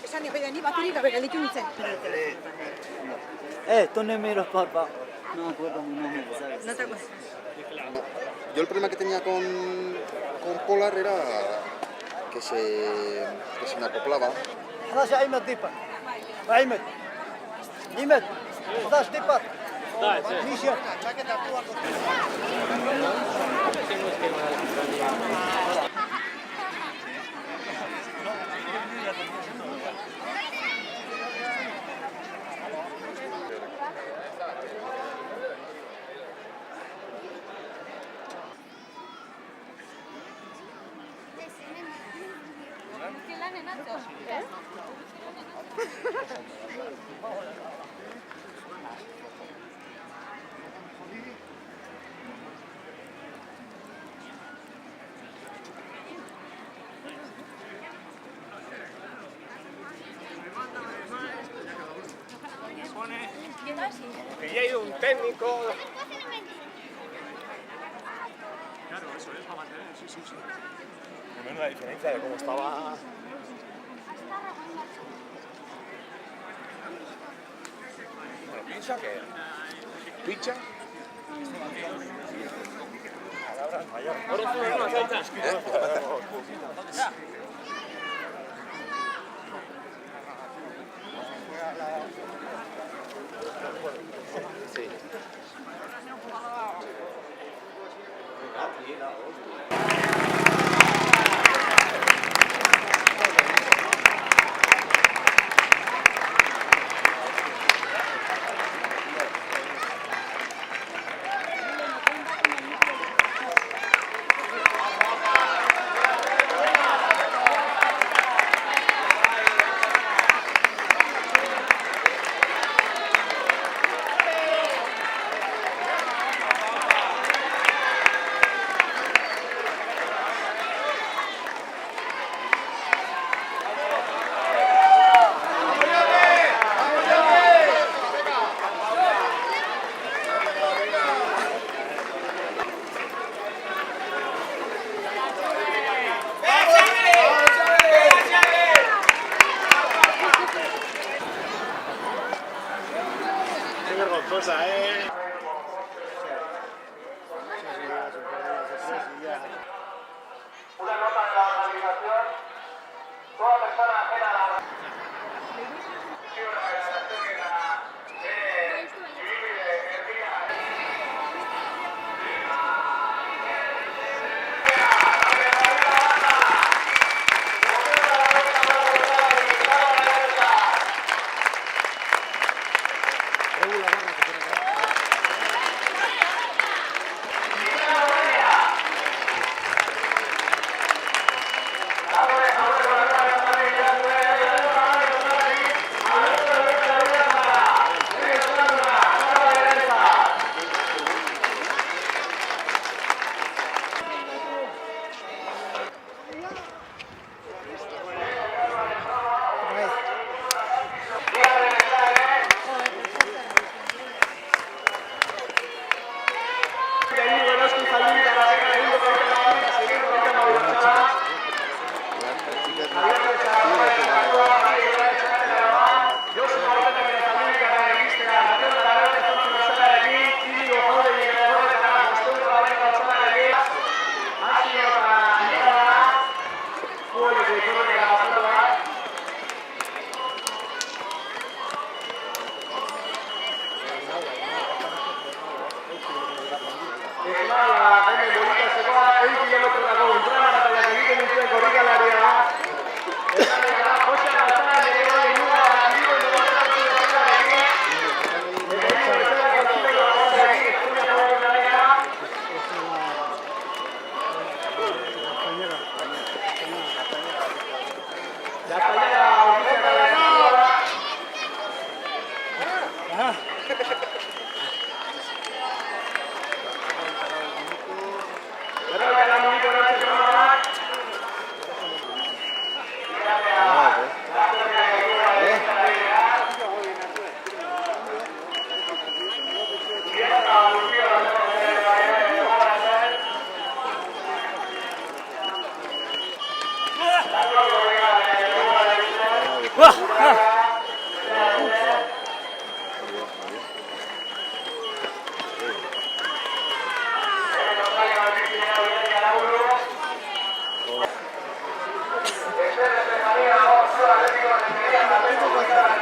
Esan nire ni baturik gabe gelditu nintzen. Tú no miras, papá. No me acuerdo mi nombre, ¿sabes? No te acuerdas. Yo el problema que tenía con Polar era que se me acoplaba. 11 عيمة ديبر عيمة عيمة 11 ديبر ميشا Que ya ha ido un técnico. Claro, eso es para mantener, sí. Menos la diferencia de cómo estaba. Bueno, piensa que. Picha. Sí. Qué vergonzosa, Una nota de la organización, toda persona ajena a la Regular, Fuera la